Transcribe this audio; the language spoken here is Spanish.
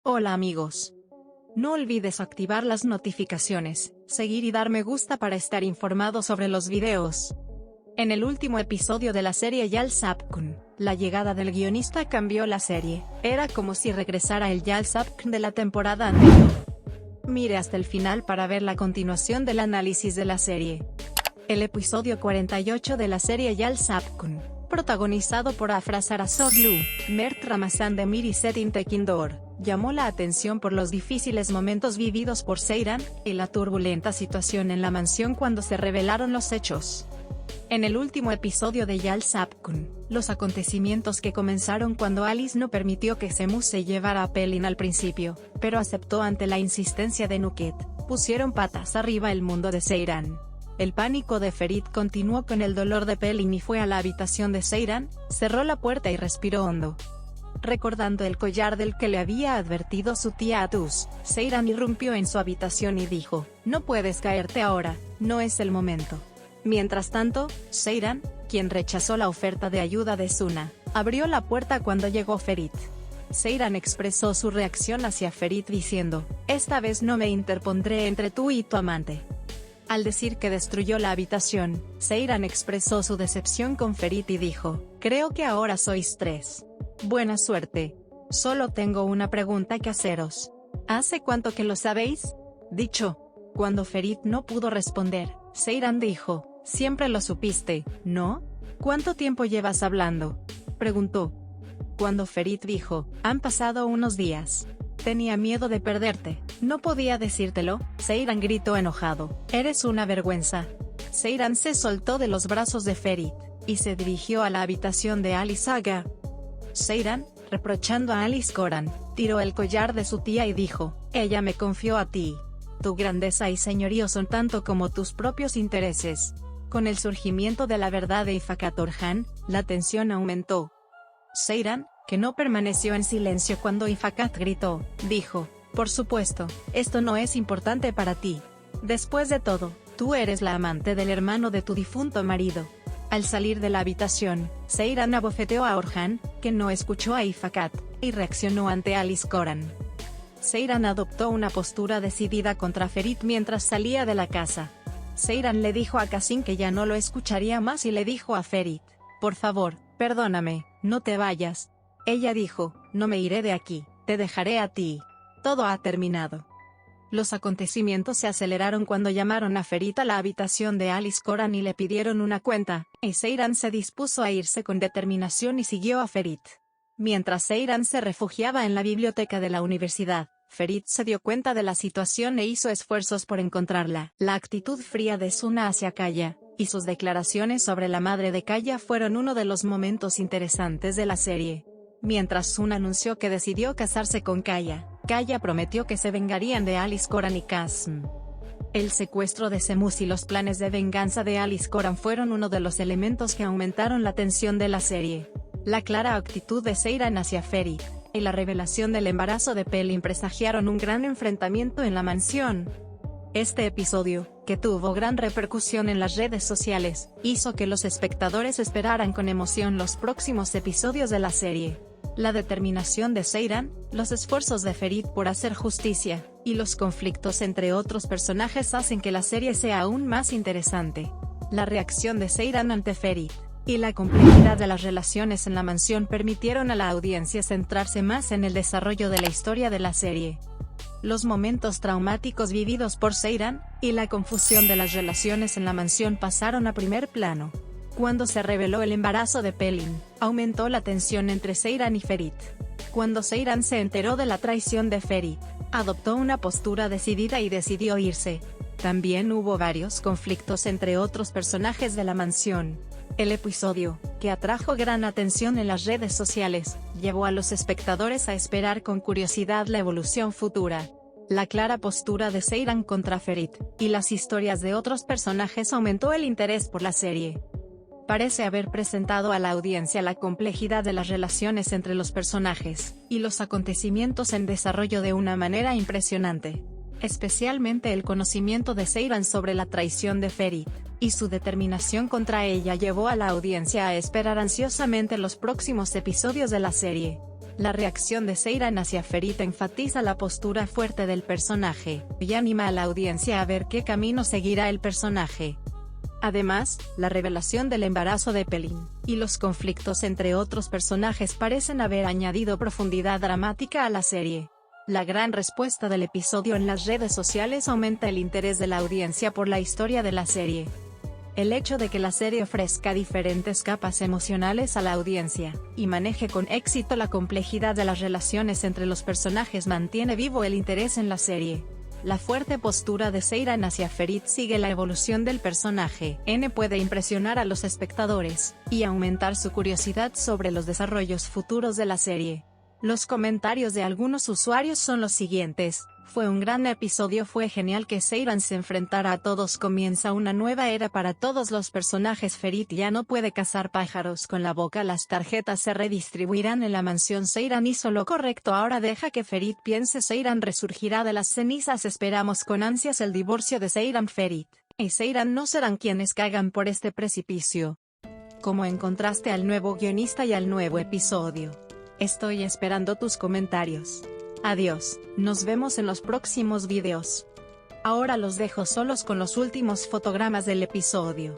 Hola amigos. No olvides activar las notificaciones, seguir y dar me gusta para estar informado sobre los videos. En el último episodio de la serie Yal Sapkun, la llegada del guionista cambió la serie. Era como si regresara el Yal Sapkun de la temporada anterior. Mire hasta el final para ver la continuación del análisis de la serie. El episodio 48 de la serie Yal Sapkun, protagonizado por Afra Sarasoglu, Mert Ramazan-Demir y Setin Tekindor, llamó la atención por los difíciles momentos vividos por Seyran, y la turbulenta situación en la mansión cuando se revelaron los hechos. En el último episodio de Yal Sapkun, los acontecimientos que comenzaron cuando Alice no permitió que Semu se llevara a Pelin al principio, pero aceptó ante la insistencia de Nuket, pusieron patas arriba el mundo de Seyran. El pánico de Ferit continuó con el dolor de Pelin y fue a la habitación de Seyran, cerró la puerta y respiró hondo. Recordando el collar del que le había advertido su tía Atus, Seyran irrumpió en su habitación y dijo, "No puedes caerte ahora, no es el momento". Mientras tanto, Seyran, quien rechazó la oferta de ayuda de Suna, abrió la puerta cuando llegó Ferit. Seyran expresó su reacción hacia Ferit diciendo, "Esta vez no me interpondré entre tú y tu amante". Al decir que destruyó la habitación, Seyran expresó su decepción con Ferit y dijo, "Creo que ahora sois tres. Buena suerte. Solo tengo una pregunta que haceros. ¿Hace cuánto que lo sabéis?". Dicho. Cuando Ferit no pudo responder, Seyran dijo, "Siempre lo supiste, ¿no? ¿Cuánto tiempo llevas hablando?", preguntó. Cuando Ferit dijo, "Han pasado unos días. Tenía miedo de perderte, no podía decírtelo", Seyran gritó enojado, "Eres una vergüenza". Seyran se soltó de los brazos de Ferit, y se dirigió a la habitación de Alice Saga. Seyran, reprochando a Alice Coran, tiró el collar de su tía y dijo, "Ella me confió a ti. Tu grandeza y señorío son tanto como tus propios intereses". Con el surgimiento de la verdad de Ifakat Orhan, la tensión aumentó. Seyran, que no permaneció en silencio cuando Ifakat gritó, dijo, "Por supuesto, esto no es importante para ti. Después de todo, tú eres la amante del hermano de tu difunto marido". Al salir de la habitación, Seyran abofeteó a Orhan, que no escuchó a Ifakat, y reaccionó ante Alice Coran. Seyran adoptó una postura decidida contra Ferit mientras salía de la casa. Seyran le dijo a Qasim que ya no lo escucharía más y le dijo a Ferit, "Por favor, perdóname, no te vayas". Ella dijo, "No me iré de aquí, te dejaré a ti. Todo ha terminado". Los acontecimientos se aceleraron cuando llamaron a Ferit a la habitación de Alice Coran y le pidieron una cuenta, y Seyran se dispuso a irse con determinación y siguió a Ferit. Mientras Seyran se refugiaba en la biblioteca de la universidad, Ferit se dio cuenta de la situación e hizo esfuerzos por encontrarla. La actitud fría de Suna hacia Kaya, y sus declaraciones sobre la madre de Kaya fueron uno de los momentos interesantes de la serie. Mientras Suna anunció que decidió casarse con Kaya, Kaya prometió que se vengarían de Alice Coran y Qasim. El secuestro de Semus y los planes de venganza de Alice Coran fueron uno de los elementos que aumentaron la tensión de la serie. La clara actitud de Seyran hacia Ferit, y la revelación del embarazo de Pelin presagiaron un gran enfrentamiento en la mansión. Este episodio, que tuvo gran repercusión en las redes sociales, hizo que los espectadores esperaran con emoción los próximos episodios de la serie. La determinación de Seyran, los esfuerzos de Ferit por hacer justicia, y los conflictos entre otros personajes hacen que la serie sea aún más interesante. La reacción de Seyran ante Ferit, y la complejidad de las relaciones en la mansión permitieron a la audiencia centrarse más en el desarrollo de la historia de la serie. Los momentos traumáticos vividos por Seyran, y la confusión de las relaciones en la mansión pasaron a primer plano. Cuando se reveló el embarazo de Pelin, aumentó la tensión entre Seyran y Ferit. Cuando Seyran se enteró de la traición de Ferit, adoptó una postura decidida y decidió irse. También hubo varios conflictos entre otros personajes de la mansión. El episodio, que atrajo gran atención en las redes sociales, llevó a los espectadores a esperar con curiosidad la evolución futura. La clara postura de Seyran contra Ferit, y las historias de otros personajes aumentó el interés por la serie. Parece haber presentado a la audiencia la complejidad de las relaciones entre los personajes, y los acontecimientos en desarrollo de una manera impresionante. Especialmente el conocimiento de Seyran sobre la traición de Ferit, y su determinación contra ella llevó a la audiencia a esperar ansiosamente los próximos episodios de la serie. La reacción de Seyran hacia Ferit enfatiza la postura fuerte del personaje, y anima a la audiencia a ver qué camino seguirá el personaje. Además, la revelación del embarazo de Pelin, y los conflictos entre otros personajes parecen haber añadido profundidad dramática a la serie. La gran respuesta del episodio en las redes sociales aumenta el interés de la audiencia por la historia de la serie. El hecho de que la serie ofrezca diferentes capas emocionales a la audiencia, y maneje con éxito la complejidad de las relaciones entre los personajes mantiene vivo el interés en la serie. La fuerte postura de Seyran hacia Ferit sigue la evolución del personaje. Puede impresionar a los espectadores, y aumentar su curiosidad sobre los desarrollos futuros de la serie. Los comentarios de algunos usuarios son los siguientes: fue un gran episodio, fue genial que Seyran se enfrentara a todos, comienza una nueva era para todos los personajes, Ferit ya no puede cazar pájaros con la boca, las tarjetas se redistribuirán en la mansión, Seyran hizo lo correcto, ahora deja que Ferit piense, Seyran resurgirá de las cenizas, esperamos con ansias el divorcio de Seyran. Ferit y Seyran no serán quienes caigan por este precipicio. ¿Cómo encontraste al nuevo guionista y al nuevo episodio? Estoy esperando tus comentarios. Adiós, nos vemos en los próximos videos. Ahora los dejo solos con los últimos fotogramas del episodio.